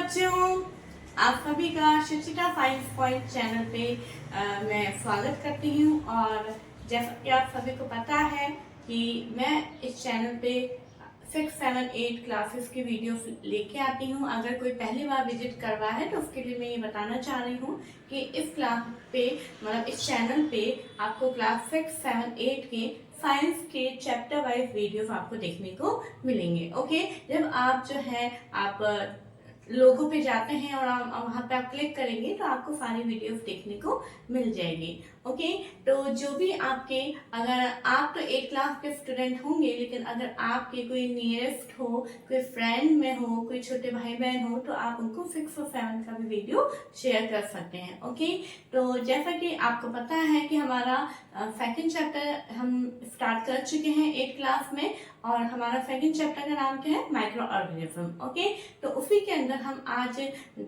बच्चों, आप सभी का शिक्षिता 5 पॉइंट चैनल पे मैं स्वागत करती हूँ। और जैसा कि आप सभी को पता है कि मैं इस चैनल पे 6, 7, 8 क्लासेस की वीडियो लेके आती हूँ। अगर कोई पहली बार विजिट कर रहा है तो उसके लिए मैं ये बताना चाह रही हूँ कि इस क्लास पे मतलब इस चैनल पे आपको क्लास 6, 7, 8 के साइंस के चैप्टर वाइज वीडियोस आपको देखने को मिलेंगे। ओके, जब आप जो है आप लोगों पे जाते हैं और वहाँ पे आप क्लिक करेंगे तो आपको सारी वीडियोस देखने को मिल जाएगी। ओके, तो जो भी आपके, अगर आप तो 8 क्लास के स्टूडेंट होंगे, लेकिन अगर आपके कोई नियरेस्ट हो, कोई फ्रेंड में हो, कोई छोटे भाई बहन हो, तो आप उनको 6 और 7 का भी वीडियो शेयर कर सकते हैं। ओके, तो जैसा कि आपको पता है कि हमारा सेकंड चैप्टर हम स्टार्ट कर चुके हैं 8 क्लास में, और हमारा सेकंड चैप्टर का नाम क्या है? Micro organism. ओके, तो उसी के अंदर हम आज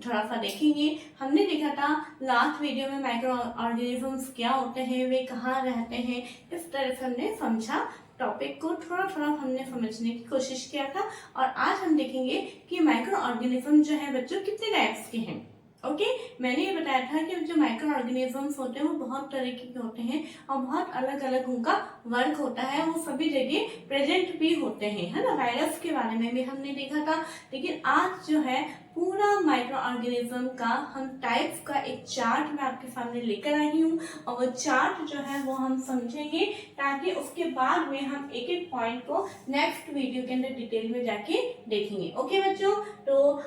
थोड़ा सा देखेंगे। हमने देखा था लास्ट वीडियो में माइक्रो ऑर्गेनिजम्स क्या होते हैं, वे कहाँ रहते हैं, इस तरह से हमने समझा। टॉपिक को थोड़ा थोड़ा हमने समझने की कोशिश किया था। और आज हम देखेंगे कि माइक्रो ऑर्गेनिज्म जो है बच्चों कितने टाइप्स के हैं। ओके, मैंने ये बताया था कि जो माइक्रो ऑर्गेनिजम्स होते हैं वो बहुत तरीके के होते हैं और बहुत अलग अलग उनका वर्क होता है। वो सभी जगह प्रेजेंट भी होते हैं, है ना। वायरस के बारे में भी हमने देखा था, लेकिन आज जो है पूरा माइक्रो ऑर्गेनिज्म का हम टाइप्स का एक चार्ट मैं आपके सामने लेकर आई हूँ, और वो चार्ट जो है वो हम समझेंगे, ताकि उसके बाद में हम एक एक पॉइंट को नेक्स्ट वीडियो के अंदर डिटेल में जाके देखेंगे। ओके बच्चों, तो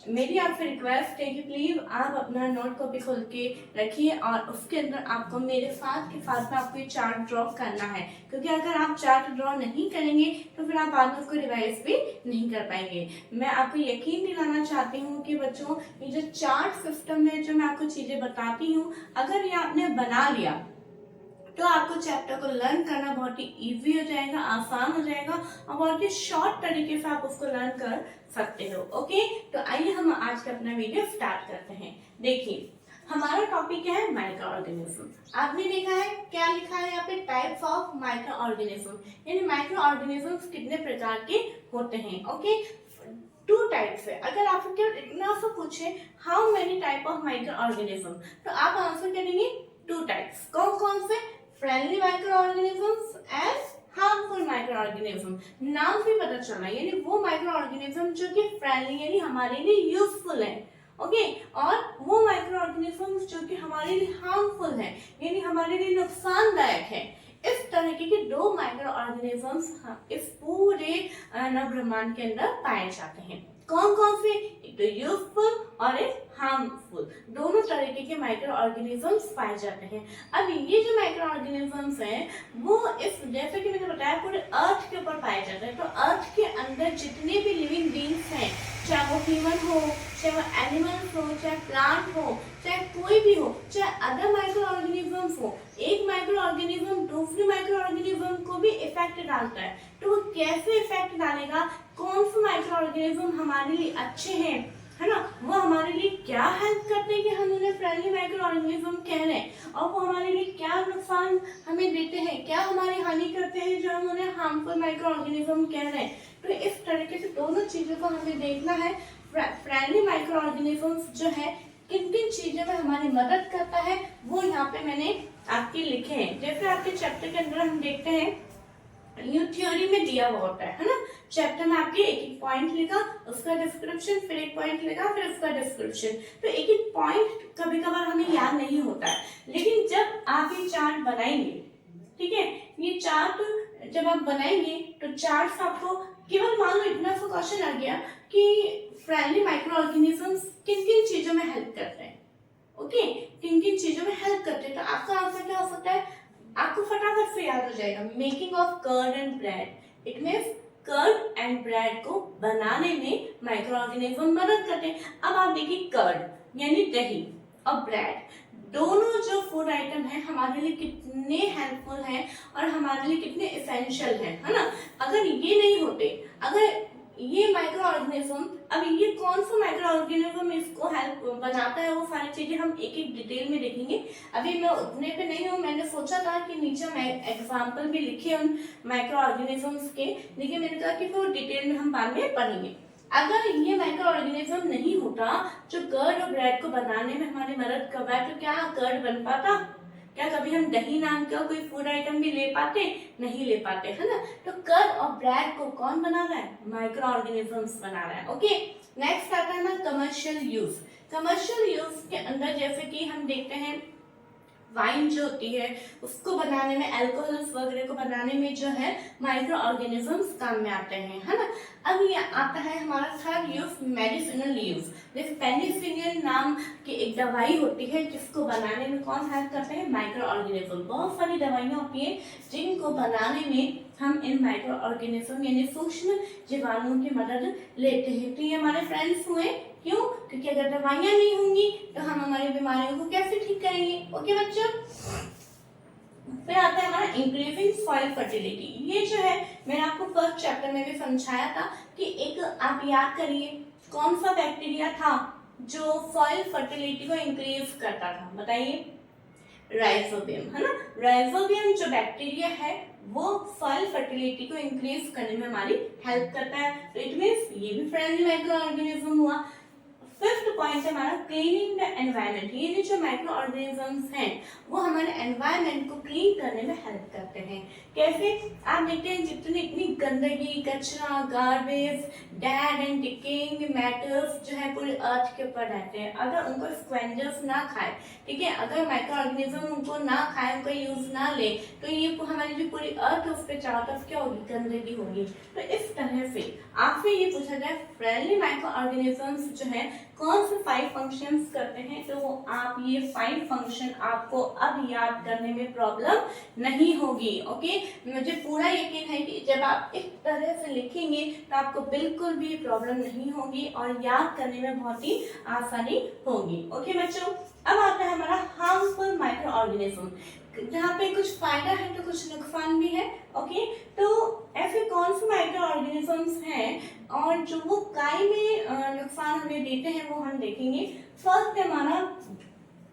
मेरी आपसे रिक्वेस्ट है कि प्लीज आप अपना नोट कॉपी खोल के रखिए, और उसके अंदर आपको मेरे साथ के साथ में आपको ये चार्ट ड्रॉ करना है, क्योंकि अगर आप चार्ट ड्रॉ नहीं करेंगे तो फिर आप बाद में उसको रिवाइज भी नहीं कर पाएंगे। मैं आपको यकीन दिलाना चाहती हूँ कि बच्चों, ये जो चार्ट सिस्टम है, जो मैं आपको चीजें बताती हूँ, अगर ये आपने बना लिया तो आपको चैप्टर को लर्न करना बहुत ही इजी हो जाएगा, आसान हो जाएगा, और बहुत ही शॉर्ट तरीके से आप उसको लर्न कर सकते हो। ओके, तो आइए हम आज का अपना वीडियो स्टार्ट करते हैं। देखिए, हमारा टॉपिक क्या है? Micro organism. आपने देखा है क्या लिखा है यहाँ पे? टाइप्स ऑफ माइक्रो ऑर्गेनिज्म, यानी माइक्रो ऑर्गेनिज्म कितने प्रकार के होते हैं। ओके, 2 टाइप्स है। अगर आपको इतना सा पूछे how many type of micro organism, तो आप आंसर करेंगे 2 टाइप्स। कौन कौन से? Friendly micro organisms and harmful micro organism. नाम से पता चल रहा है, यानी वो माइक्रो ऑर्गेनिज्म जो कि फ्रेंडली यानी हमारे लिए यूजफुल है। ओके, और वो माइक्रो ऑर्गेनिजम्स जो कि हमारे लिए हार्मफुल है, यानी हमारे लिए नुकसानदायक है। इस तरीके के 2 माइक्रो ऑर्गेनिजम्स इस पूरे ब्रह्मांड के अंदर पाए जाते हैं। कौन कौन से? एक तो यूजफुल और एक हार्मफुल, दोनों तरीके के माइक्रो ऑर्गेनिजम्स पाए जाते हैं। अब ये जो माइक्रो ऑर्गेनिजम्स हैं वो इस, जैसे कि मैंने बताया, पूरे अर्थ के ऊपर पाए जाते हैं। तो अर्थ के अंदर जितने भी लिविंग बींग्स हैं, चाहे वो ह्यूमन हो, चाहे वो एनिमल्स हो, चाहे प्लांट हो, चाहे कोई भी हो, चाहे अदर माइक्रो ऑर्गेनिजम्स हो, एक माइक्रो ऑर्गेनिज्म दूसरी माइक्रो ऑर्गेनिज्म को भी इफेक्ट डालता है। तो वो कैसे इफेक्ट डालेगा, कौन से माइक्रो ऑर्गेनिज्म हमारे लिए अच्छे हैं, है ना, वो हमारे लिए क्या हेल्प करते हैं कि हम उन्हें फ्रेंडली माइक्रो ऑर्गेनिज्म कह रहे हैं, और वो हमारे लिए क्या नुकसान हमें देते हैं, क्या हमारी हानि करते हैं जो हम उन्हें हार्मफुल माइक्रो ऑर्गेनिज्म कह रहे हैं। तो इस तरीके से दोनों चीजों को हमें देखना है। फ्रेंडली माइक्रो ऑर्गेनिज्म जो है किन किन चीजों में हमारी मदद करता है, वो यहाँ पे मैंने आपके लिखे हैं। जैसे आपके चैप्टर के अंदर हम देखते हैं, ये थ्योरी में दिया हुआ होता है ना। चैप्टर में आपके एक एक पॉइंट लिखा, उसका डिस्क्रिप्शन, फिर एक पॉइंट लिखा, फिर उसका डिस्क्रिप्शन। तो एक एक पॉइंट कभी कभार हमें याद नहीं होता है, लेकिन जब आप ये चार्ट बनाएंगे, ठीक है, ये चार्ट जब आप बनाएंगे तो चार्ट आपको केवल, मान लो इतना सा क्वेश्चन आ गया कि फ्रेंडली माइक्रो ऑर्गेनिजम्स किन किन चीजों में हेल्प करते हैं। ओके, किन किन चीजों में हेल्प करते हैं, तो आपका आंसर क्या हो सकता है? आपको फटाफट से याद हो जाएगा, making of curd and bread. It means curd and bread को बनाने में माइक्रो ऑर्गेनिज्म मदद करते हैं। अब आप देखिए, कर्ड यानी दही और ब्रेड, दोनों जो फूड आइटम है हमारे लिए कितने हेल्पफुल हैं और हमारे लिए कितने एसेंशियल हैं, है ना। अगर ये नहीं होते, अगर ये माइक्रो ऑर्गेनिज्म, अब ये कौन सा माइक्रो ऑर्गेनिज्म इसको हेल्प बनाता है, वो सारी चीजें हम एक एक डिटेल में देखेंगे। अभी मैं उतने पे नहीं हूँ, मैंने सोचा था कि नीचे मैं एग्जाम्पल भी लिखे उन माइक्रो ऑर्गेनिजम्स के, लेकिन मैंने कहा कि वो डिटेल में हम बाद में पढ़ेंगे। अगर ये माइक्रो ऑर्गेनिज्म नहीं होता जो कर्ड और ब्रेड को बनाने में हमारी मदद कर रहा है, तो क्या कर्ड बन पाता? क्या कभी हम दही नाम का कोई फूड आइटम भी ले पाते? नहीं ले पाते, है ना। तो कर्ड और ब्रेड को कौन बना रहा है? माइक्रो ऑर्गेनिजम्स बना रहा है। ओके, नेक्स्ट आता है ना कमर्शियल यूज। कमर्शियल यूज के अंदर जैसे कि हम देखते हैं वाइन जो होती है उसको बनाने में, अल्कोहल्स वगैरह को बनाने में जो है माइक्रो ऑर्गेनिजम्स काम में आते हैं, है ना। अब ये आता है हमारा थर्ड यूज, मेडिसिनल यूज। जैसे पेनिसिलिन नाम की एक दवाई होती है जिसको बनाने में कौन हेल्प करते हैं? Micro organism. बहुत सारी दवाइयाँ होती है जिनको बनाने में हम इन माइक्रो ऑर्गेनिज्म यानी सूक्ष्म जीवाणुओं की मदद लेते हैं। तो ये हमारे फ्रेंड्स हुए, क्यों? क्योंकि अगर दवाइयाँ नहीं होंगी तो हम हमारी बीमारियों को कैसे ठीक करेंगे? ओके बच्चों, फिर आता है हमारा इंक्रीजिंग सॉइल फर्टिलिटी। ये जो है मैंने आपको फर्स्ट चैप्टर में भी समझाया था कि एक आप याद करिए कौन सा बैक्टीरिया था जो सॉइल फर्टिलिटी को इंक्रीज करता था, बताइए। राइजोबियम, है ना। राइजोबियम जो बैक्टीरिया है वो सॉइल फर्टिलिटी को इंक्रीज करने में हमारी हेल्प करता है। तो इट मींस ये भी फ्रेंडली माइक्रो ऑर्गेनिज्म हुआ। फिफ्थ पॉइंट है हमारा क्लीनिंग द एनवायरनमेंट। ये जो माइक्रो ऑर्गेनिजम्स हैं वो हमारे एनवायरनमेंट को क्लीन करने में हेल्प करते हैं। कैसे? आप देखते हैं जितनी इतनी गंदगी, कचरा, garbage, dead and decaying matters जो है पूरी अर्थ के ऊपर रहते हैं, अगर उनको स्क्वेंजर्स ना खाए, ठीक है, अगर माइक्रो ऑर्गेनिज्म उनको ना खाए, उनका यूज ना ले, तो ये हमारी जो पूरी अर्थ है उस पर चारों तरफ क्या होगी? गंदगी होगी। तो इस तरह से आपसे ये पूछा जाए फ्रेंडली माइक्रो ऑर्गेनिजम्स जो है कौन से 5 फंक्शंस करते हैं, तो आप ये 5 फंक्शन आपको अब याद करने में प्रॉब्लम नहीं होगी। ओके, मुझे पूरा यकीन है कि जब आप इस तरह से लिखेंगे तो आपको बिल्कुल भी प्रॉब्लम नहीं होगी और याद करने में बहुत ही आसानी होगी। ओके बच्चों, अब आता है हमारा हार्मफुल माइक्रो ऑर्गेनिज्म, जहाँ पे कुछ फायदा है तो कुछ नुकसान भी है। ओके, तो ऐसे कौन से माइक्रो ऑर्गेनिजम्स हैं और जो वो गाय में नुकसान हमें देते हैं वो हम देखेंगे। फर्स्ट है हमारा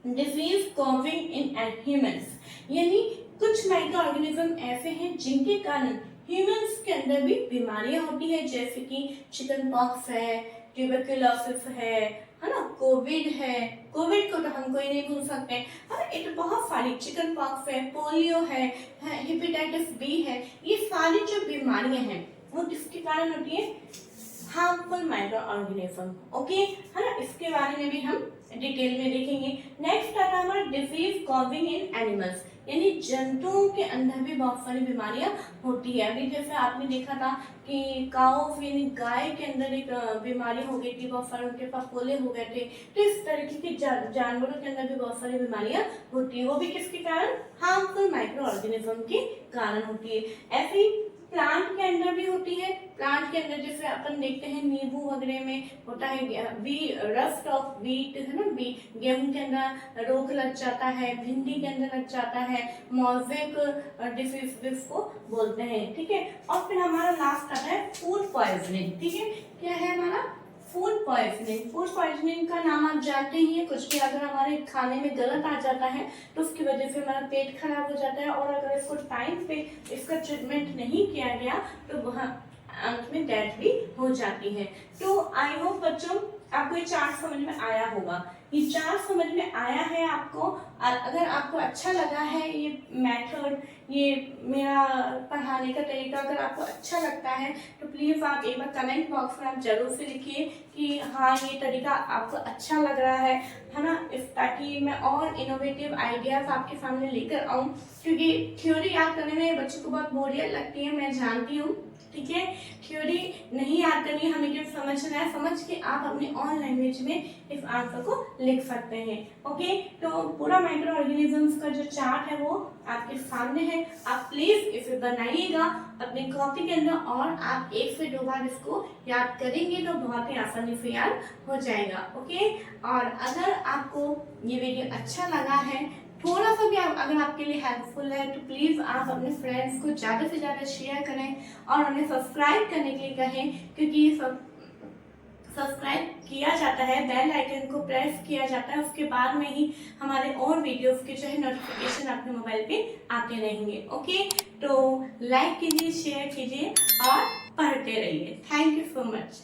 डिजीज कॉजिंग इन ह्यूमंस, यानी कुछ माइक्रो ऑर्गेनिज्म ऐसे हैं जिनके कारण ह्यूमंस के अंदर भी बीमारियां होती है, जैसे कि चिकन पॉक्स है, ट्यूबरकुलोसिस है ना, कोविड है। कोविड को तो हम कोई नहीं भूल सकते, है ना। बहुत सारी चिकन पॉक्स है, पोलियो है, हेपेटाइटिस बी है। ये सारी जो बीमारियां हैं वो किसके कारण होती है? Harmful micro organism. ओके, है ना, इसके बारे में भी हम डिटेल में देखेंगे। नेक्स्ट आता है हमारा डिजीज कॉजिंग इन एनिमल्स, यानी जंतुओं के अंदर भी बहुत सारी बीमारियां होती है। अभी जैसे आपने देखा था कि काउ यानी गाय के अंदर एक बीमारी हो गई थी, बहुत सारे उनके फफोले हो गए थे। तो इस तरीके के जानवरों के अंदर भी बहुत सारी बीमारियां होती है, वो भी किसके कारण? हार्मफुल माइक्रो ऑर्गेनिज्म के कारण होती है। ऐसे ही प्लांट के अंदर भी होती है। प्लांट के अंदर जैसे अपन देखते हैं नींबू वगैरह में होता है रस्ट ऑफ व्हीट, है ना, गेहूं के अंदर रोग लग जाता है, भिंडी के अंदर लग जाता है, मोज़ेक डिसीज जिसको बोलते हैं, ठीक है। और फिर हमारा लास्ट आता है फूड पॉइजनिंग, ठीक है। क्या है हमारा? Food poisoning. फूड पॉइजनिंग का नाम आप जानते ही हैं, कुछ भी अगर हमारे खाने में गलत आ जाता है तो उसकी वजह से हमारा पेट खराब हो जाता है, और अगर इसको टाइम पे इसका ट्रीटमेंट नहीं किया गया तो वह अंत में डेथ भी हो जाती है। तो आई होप बच्चों आपको ये चार्ट समझ में आया होगा। ये चार्ट समझ में आया है आपको, और अगर आपको अच्छा लगा है ये मेथड, ये मेरा पढ़ाने का तरीका अगर आपको अच्छा लगता है तो प्लीज़ आप एक बार कमेंट बॉक्स में आप जरूर से लिखिए कि हाँ ये तरीका आपको अच्छा लग रहा है ना, ताकि मैं और इनोवेटिव आइडियाज आपके सामने लेकर आऊँ। क्योंकि थ्योरी याद करने में बच्चों को बहुत बोरियत लगती है, मैं जानती हूँ, ठीक है। थ्योरी नहीं याद करनी, हमें क्या समझना है, समझ के आप अपने ऑन लैंग्वेज में इस आंसर को लिख सकते हैं। ओके, तो पूरा माइक्रो ऑर्गेनिजम्स का जो चार्ट है वो आपके सामने है। आप प्लीज इसे बनाइएगा अपनी कॉपी के अंदर, और आप 1 से 2 बार इसको याद करेंगे तो बहुत ही आसानी से याद हो जाएगा। ओके, और अगर आपको ये वीडियो अच्छा लगा है, थोड़ा सा भी अगर आपके लिए हेल्पफुल है, तो प्लीज़ आप अपने फ्रेंड्स को ज़्यादा से ज़्यादा शेयर करें और उन्हें सब्सक्राइब करने के लिए कहें, क्योंकि सब्सक्राइब किया जाता है, बेल आइकन को प्रेस किया जाता है, उसके बाद में ही हमारे और वीडियोस के जो है नोटिफिकेशन आपके मोबाइल पे आते रहेंगे। ओके, तो लाइक कीजिए, शेयर कीजिए और पढ़ते रहिए। Thank you so much.